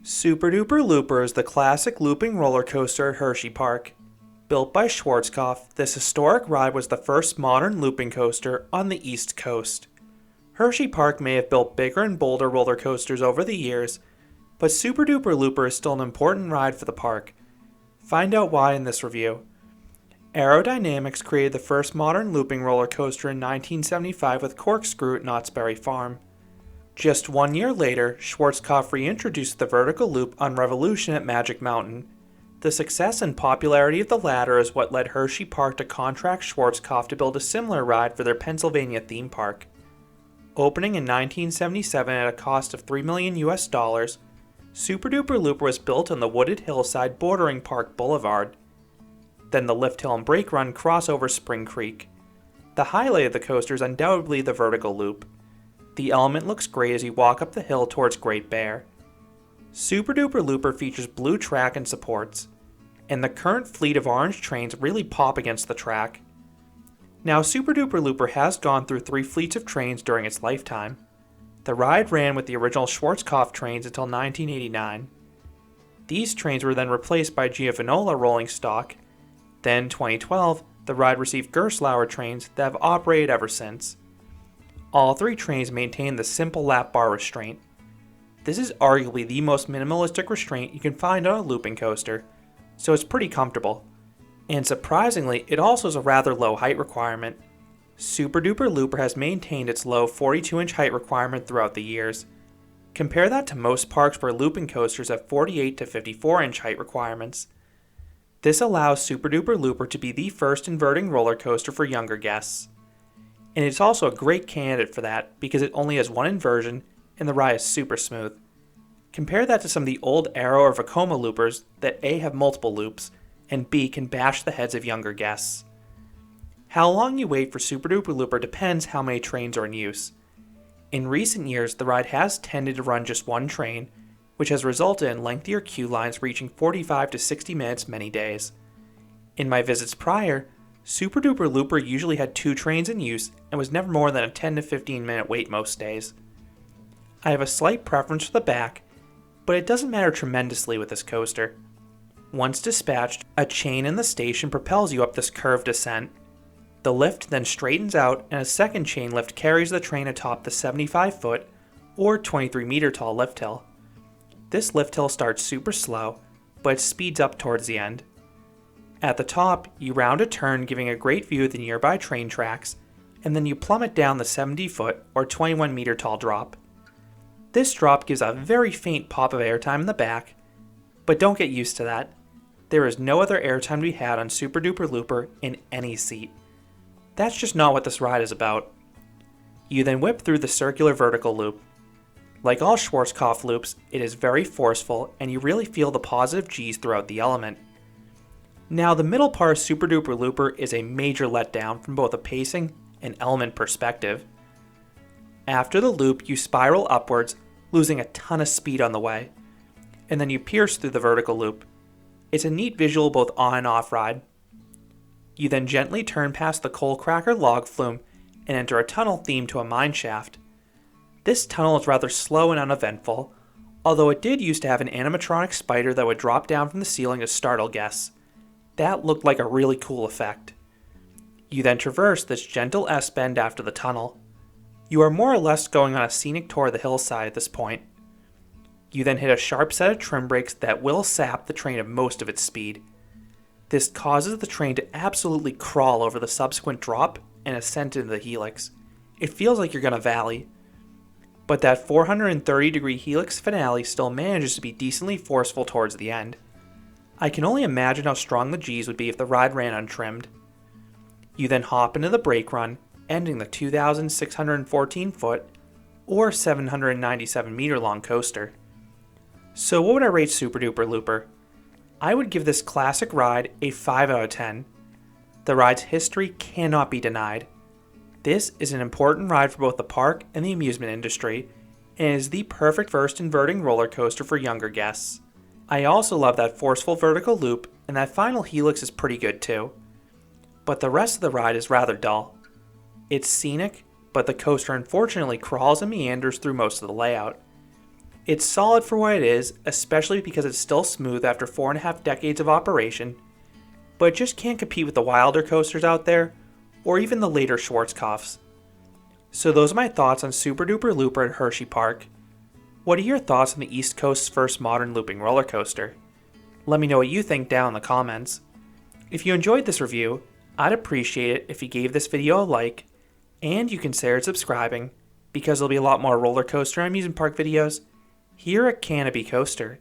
Sooperdooperlooper is the classic looping roller coaster at Hersheypark. Built by Schwarzkopf, this historic ride was the first modern looping coaster on the East Coast. Hersheypark may have built bigger and bolder roller coasters over the years, but Sooperdooperlooper is still an important ride for the park. Find out why in this review. Aerodynamics created the first modern looping roller coaster in 1975 with Corkscrew at Knott's Berry Farm. Just 1 year later, Schwarzkopf reintroduced the vertical loop on Revolution at Magic Mountain. The success and popularity of the latter is what led Hersheypark to contract Schwarzkopf to build a similar ride for their Pennsylvania theme park. Opening in 1977 at a cost of $3 million, Sooperdooperlooper was built on the wooded hillside bordering Park Boulevard. Then the lift hill and brake run cross over Spring Creek. The highlight of the coaster is undoubtedly the vertical loop. The element looks great as you walk up the hill towards Great Bear. Sooperdooperlooper features blue track and supports, and the current fleet of orange trains really pop against the track. Now, Sooperdooperlooper has gone through 3 fleets of trains during its lifetime. The ride ran with the original Schwarzkopf trains until 1989. These trains were then replaced by Giovanola rolling stock. Then, in 2012, the ride received Gerstlauer trains that have operated ever since. All 3 trains maintain the simple lap bar restraint. This is arguably the most minimalistic restraint you can find on a looping coaster, so it's pretty comfortable. And surprisingly, it also has a rather low height requirement. Sooperdooperlooper has maintained its low 42-inch height requirement throughout the years. Compare that to most parks where looping coasters have 48 to 54-inch height requirements. This allows Sooperdooperlooper to be the first inverting roller coaster for younger guests. And it's also a great candidate for that because it only has 1 inversion and the ride is super smooth. Compare that to some of the old Arrow or Vekoma loopers that A have multiple loops and B can bash the heads of younger guests. How long you wait for Sooperdooperlooper depends how many trains are in use. In recent years, the ride has tended to run just 1 train, which has resulted in lengthier queue lines reaching 45 to 60 minutes many days. In my visits prior, Sooperdooperlooper usually had 2 trains in use and was never more than a 10 to 15 minute wait most days. I have a slight preference for the back, but it doesn't matter tremendously with this coaster. Once dispatched, a chain in the station propels you up this curved descent. The lift then straightens out and a second chain lift carries the train atop the 75-foot or 23-meter tall lift hill. This lift hill starts super slow, but it speeds up towards the end. At the top, you round a turn giving a great view of the nearby train tracks, and then you plummet down the 70-foot or 21-meter tall drop. This drop gives a very faint pop of airtime in the back, but don't get used to that. There is no other airtime to be had on Sooperdooperlooper in any seat. That's just not what this ride is about. You then whip through the circular vertical loop. Like all Schwarzkopf loops, it is very forceful and you really feel the positive G's throughout the element. Now, the middle part of Sooperdooperlooper is a major letdown from both a pacing and element perspective. After the loop, you spiral upwards, losing a ton of speed on the way, and then you pierce through the vertical loop. It's a neat visual both on and off ride. You then gently turn past the coal cracker log flume and enter a tunnel themed to a mine shaft. This tunnel is rather slow and uneventful, although it did used to have an animatronic spider that would drop down from the ceiling to startle guests. That looked like a really cool effect. You then traverse this gentle S-bend after the tunnel. You are more or less going on a scenic tour of the hillside at this point. You then hit a sharp set of trim brakes that will sap the train of most of its speed. This causes the train to absolutely crawl over the subsequent drop and ascent into the helix. It feels like you're going to valley. But that 430-degree helix finale still manages to be decently forceful towards the end. I can only imagine how strong the G's would be if the ride ran untrimmed. You then hop into the brake run, ending the 2,614-foot or 797-meter long coaster. So what would I rate Sooperdooperlooper? I would give this classic ride a 5 out of 10. The ride's history cannot be denied. This is an important ride for both the park and the amusement industry, and is the perfect first inverting roller coaster for younger guests. I also love that forceful vertical loop, and that final helix is pretty good too. But the rest of the ride is rather dull. It's scenic, but the coaster unfortunately crawls and meanders through most of the layout. It's solid for what it is, especially because it's still smooth after 4.5 decades of operation, but it just can't compete with the wilder coasters out there, or even the later Schwarzkopfs. So those are my thoughts on Sooperdooperlooper at Hersheypark. What are your thoughts on the East Coast's first modern looping roller coaster? Let me know what you think down in the comments. If you enjoyed this review, I'd appreciate it if you gave this video a like, and you considered subscribing, because there'll be a lot more roller coaster and amusement park videos here at Canopy Coaster.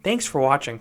Thanks for watching.